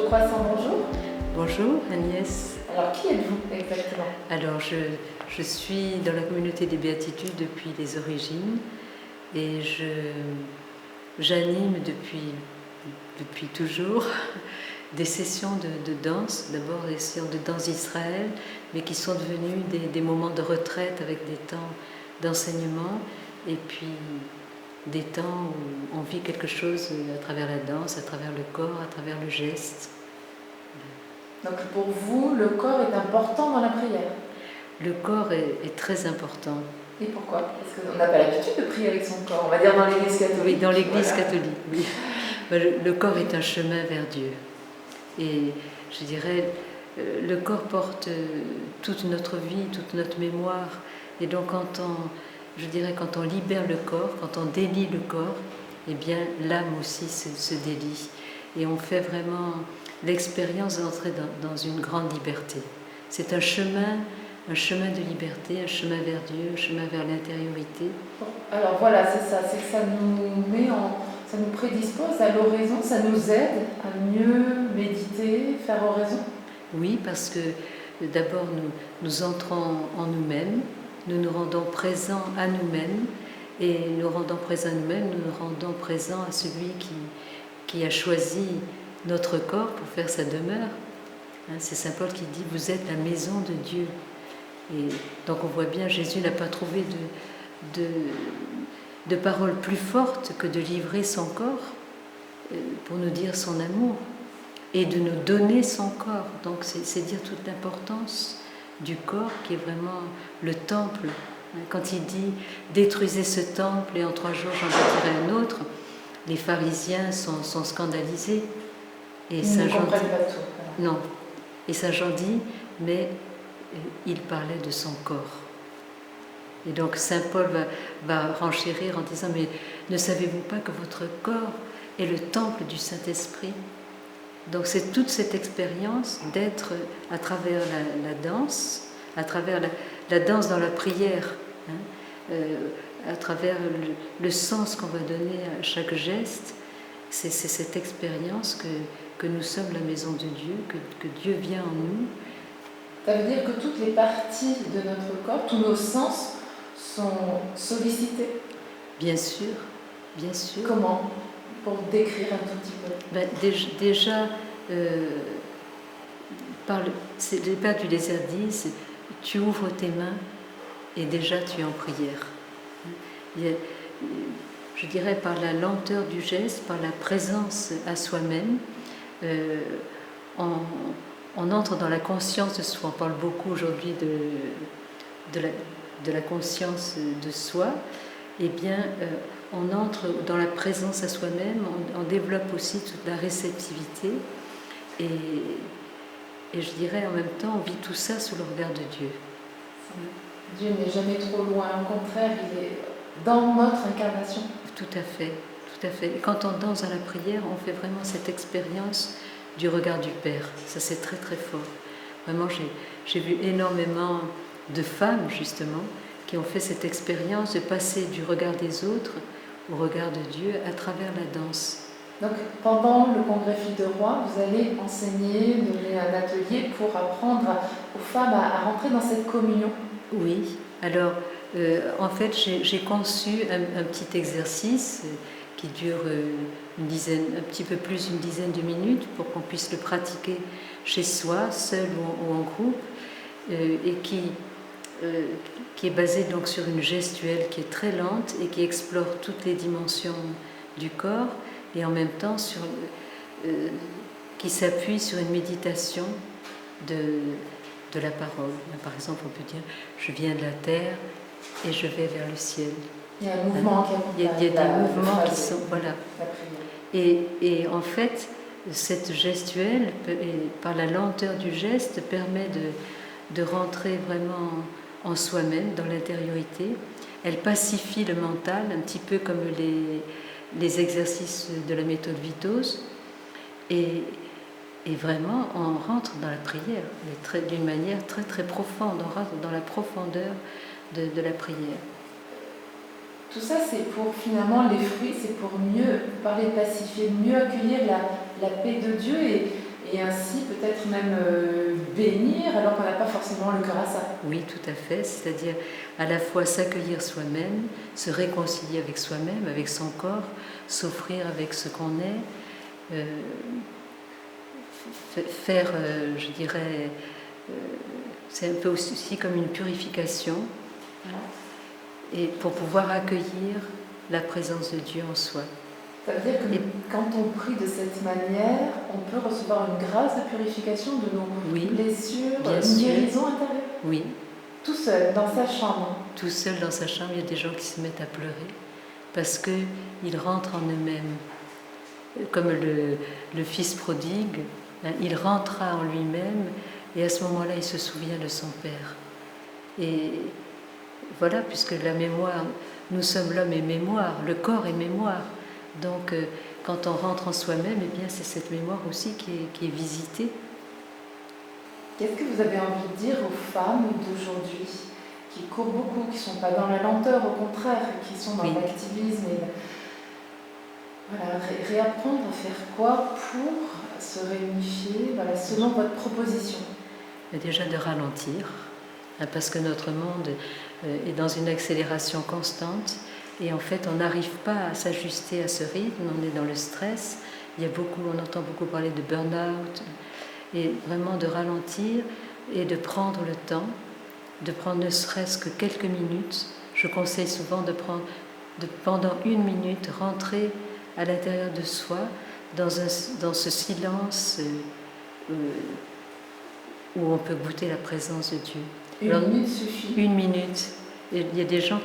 Croissant, bonjour. Bonjour Agnès. Alors qui êtes-vous exactement? Alors je suis dans la communauté des Béatitudes depuis les origines et j'anime depuis toujours des sessions de danse, d'abord des sessions de danse d'Israël, mais qui sont devenues des moments de retraite avec des temps d'enseignement et puis des temps où on vit quelque chose à travers la danse, à travers le corps, à travers le geste. Donc pour vous, le corps est important dans la prière? Le corps est très important. Et pourquoi? Parce qu'on n'a pas l'habitude de prier avec son corps, on va dire dans l'église catholique. Oui, dans l'église catholique, oui. Le corps est un chemin vers Dieu. Et je dirais, le corps porte toute notre vie, toute notre mémoire. Et donc quand on libère le corps, quand on délie le corps, eh bien l'âme aussi se délie. Et on fait vraiment l'expérience d'entrer dans une grande liberté. C'est un chemin de liberté, un chemin vers Dieu, un chemin vers l'intériorité. Alors voilà, c'est ça, c'est que ça nous prédispose à l'oraison, ça nous aide à mieux méditer, faire oraison. Oui, parce que d'abord nous entrons en nous-mêmes, nous nous rendons présents à nous-mêmes, et nous rendant présents à nous-mêmes, nous nous rendons présents à celui qui a choisi notre corps pour faire sa demeure. C'est Saint Paul qui dit « Vous êtes la maison de Dieu ». Et donc on voit bien, Jésus n'a pas trouvé de paroles plus fortes que de livrer son corps pour nous dire son amour et de nous donner son corps. Donc c'est dire toute l'importance du corps qui est vraiment le temple. Quand il dit « Détruisez ce temple et en 3 jours j'en bâtirai un autre », les pharisiens sont scandalisés. Et Ils ne comprennent pas tout. Voilà. Non. Et Saint Jean dit « Mais il parlait de son corps ». Et donc Saint Paul va renchérir en disant « Mais ne savez-vous pas que votre corps est le temple du Saint-Esprit ?» Donc c'est toute cette expérience d'être à travers la danse, à travers la danse dans la prière, à travers le sens qu'on va donner à chaque geste. C'est cette expérience que nous sommes la maison de Dieu, que Dieu vient en nous. Ça veut dire que toutes les parties de notre corps, tous nos sens sont sollicités? Bien sûr. Comment? Pour décrire un tout petit peu. Déjà, les pères du désert disent « Tu ouvres tes mains et déjà tu es en prière ». Je dirais par la lenteur du geste, par la présence à soi-même, on entre dans la conscience de soi. On parle beaucoup aujourd'hui de la conscience de soi. Eh bien, on entre dans la présence à soi-même, on développe aussi toute la réceptivité. Et je dirais en même temps, on vit tout ça sous le regard de Dieu. Dieu n'est jamais trop loin, au contraire, il est dans notre incarnation. Tout à fait, tout à fait. Et quand on danse à la prière, on fait vraiment cette expérience du regard du Père. Ça, c'est très très fort. Vraiment, j'ai vu énormément de femmes, justement, qui ont fait cette expérience de passer du regard des autres au regard de Dieu à travers la danse. Donc, pendant le congrès Filles de Roi, vous allez enseigner, donner un atelier pour apprendre aux femmes à rentrer dans cette communion? Oui, alors en fait j'ai conçu un petit exercice qui dure un petit peu plus d'une dizaine de minutes pour qu'on puisse le pratiquer chez soi, seul ou en groupe, et qui est basé donc sur une gestuelle qui est très lente et qui explore toutes les dimensions du corps et en même temps qui s'appuie sur une méditation de la parole. Par exemple, on peut dire « je viens de la terre et je vais vers le ciel ». Il y a un mouvement il y a des mouvements qui sont... Voilà. Et en fait, cette gestuelle, par la lenteur du geste, permet de rentrer vraiment en soi-même, dans l'intériorité. Elle pacifie le mental, un petit peu comme les exercices de la méthode Vitos. Et vraiment, on rentre dans la prière, d'une manière très très profonde, on rentre dans la profondeur de la prière. Tout ça, c'est pour finalement les fruits, c'est pour mieux parler de pacifier, mieux accueillir la paix de Dieu et et ainsi peut-être même bénir alors qu'on n'a pas forcément le cœur à ça. Oui, tout à fait, c'est-à-dire à la fois s'accueillir soi-même, se réconcilier avec soi-même, avec son corps, s'offrir avec ce qu'on est, faire, je dirais, c'est un peu aussi comme une purification, et pour pouvoir accueillir la présence de Dieu en soi. Ça veut dire que quand on prie de cette manière, on peut recevoir une grâce de purification de nos blessures, une guérison intérieure. Oui. Tout seul, dans sa chambre. Tout seul dans sa chambre, il y a des gens qui se mettent à pleurer parce qu'ils rentrent en eux-mêmes. Comme le fils prodigue, hein, il rentra en lui-même et à ce moment-là, il se souvient de son père. Et voilà, puisque la mémoire, nous sommes l'homme et mémoire, le corps est mémoire. Donc, quand on rentre en soi-même, eh bien, c'est cette mémoire aussi qui est visitée. Qu'est-ce que vous avez envie de dire aux femmes d'aujourd'hui qui courent beaucoup, qui ne sont pas dans la lenteur, au contraire, qui sont dans l'activisme et voilà, réapprendre à faire quoi pour se réunifier, voilà, selon votre proposition? Déjà de ralentir, hein, parce que notre monde est dans une accélération constante. Et en fait, on n'arrive pas à s'ajuster à ce rythme, on est dans le stress. On entend beaucoup parler de burn-out, et vraiment de ralentir et de prendre le temps, de prendre ne serait-ce que quelques minutes. Je conseille souvent pendant 1 minute, rentrer à l'intérieur de soi, dans ce silence où on peut goûter la présence de Dieu. Une minute suffit. 1 minute. Et il y a des gens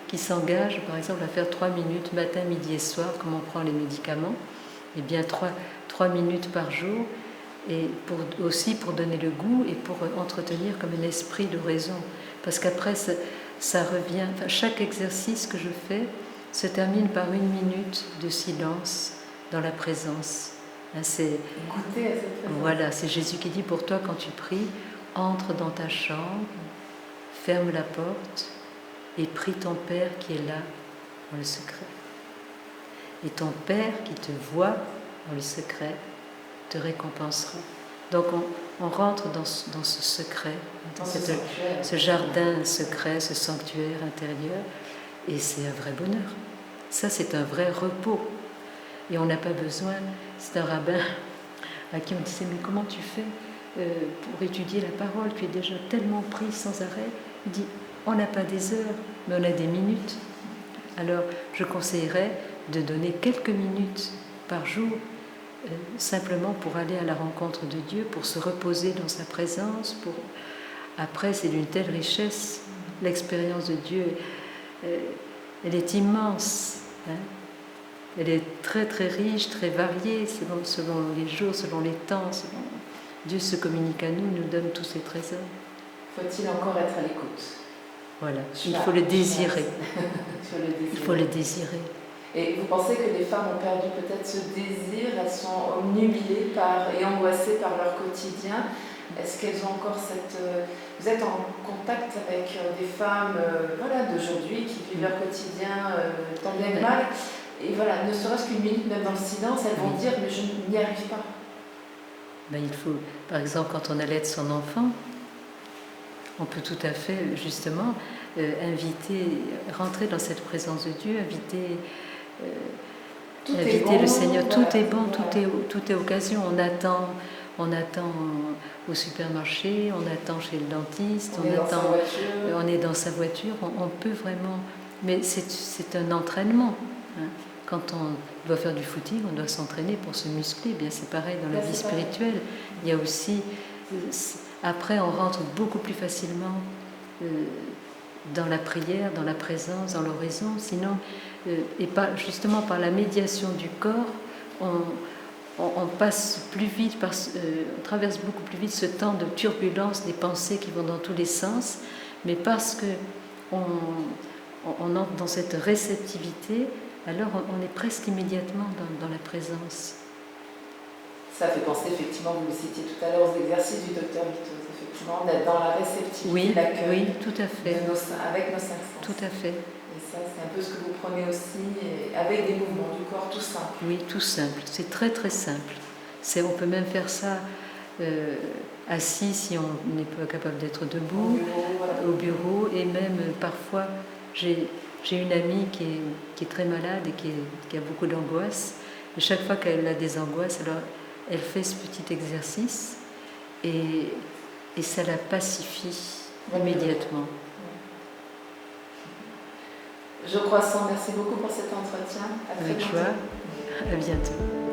qui s'engagent, par exemple, à faire 3 minutes matin, midi et soir, comme on prend les médicaments. Eh bien, 3 minutes par jour, et aussi pour donner le goût et pour entretenir comme un esprit d'oraison. Parce qu'après, ça revient. Enfin, chaque exercice que je fais se termine par 1 minute de silence dans la présence. Hein, goûter à cette présence. Voilà, c'est Jésus qui dit pour toi, quand tu pries, entre dans ta chambre, ferme la porte et prie ton Père qui est là dans le secret. Et ton Père qui te voit dans le secret te récompensera. Donc on rentre dans ce secret, dans ce jardin secret, ce sanctuaire intérieur, et c'est un vrai bonheur. Ça, c'est un vrai repos. Et on n'a pas besoin, c'est un rabbin à qui on disait, mais comment tu fais pour étudier la parole? Tu es déjà tellement pris sans arrêt. Il dit, on n'a pas des heures, mais on a des minutes. Alors, je conseillerais de donner quelques minutes par jour, simplement pour aller à la rencontre de Dieu, pour se reposer dans sa présence. Après, c'est d'une telle richesse, l'expérience de Dieu, elle est immense. Hein. Elle est très très riche, très variée, selon les jours, selon les temps. Dieu se communique à nous, nous donne tous ses trésors. Faut-il encore être à l'écoute? Voilà, il faut le désirer. Il faut le désirer. Et vous pensez que les femmes ont perdu peut-être ce désir, elles sont omnubilées et angoissées par leur quotidien? Est-ce qu'elles ont encore Vous êtes en contact avec des femmes d'aujourd'hui qui vivent leur quotidien tant bien que mal, et voilà, ne serait-ce qu'une minute, même dans le silence, elles vont dire mais je n'y arrive pas. Ben, il faut, par exemple, quand on allaite son enfant, on peut tout à fait justement rentrer dans cette présence de Dieu, inviter le Seigneur. Voilà, tout est bon, tout est occasion. On attend au supermarché, on attend chez le dentiste, on est dans sa voiture, on peut vraiment. Mais c'est un entraînement. Hein. Quand on doit faire du footing, on doit s'entraîner pour se muscler. Bien, c'est pareil dans la vie spirituelle. Il y a aussi, après, on rentre beaucoup plus facilement dans la prière, dans la présence, dans l'oraison. Sinon, justement par la médiation du corps, on passe plus vite, on traverse beaucoup plus vite ce temps de turbulence des pensées qui vont dans tous les sens, mais parce que on entre dans cette réceptivité, alors on est presque immédiatement dans la présence. Ça fait penser, effectivement, vous le citiez tout à l'heure, aux exercices du docteur Vitoz, effectivement, d'être dans la réceptivité, l'accueil, tout à fait. Avec nos 5 sens. Tout à fait. Et ça, c'est un peu ce que vous prenez aussi, avec des mouvements du corps tout simples. Oui, tout simple. C'est très très simple. On peut même faire ça assis si on n'est pas capable d'être debout, au bureau, et même parfois, j'ai une amie qui est très malade et qui a beaucoup d'angoisse. Et chaque fois qu'elle a des angoisses, alors elle fait ce petit exercice et ça la pacifie immédiatement. Je crois sans. Merci beaucoup pour cet entretien. À très bientôt. À bientôt.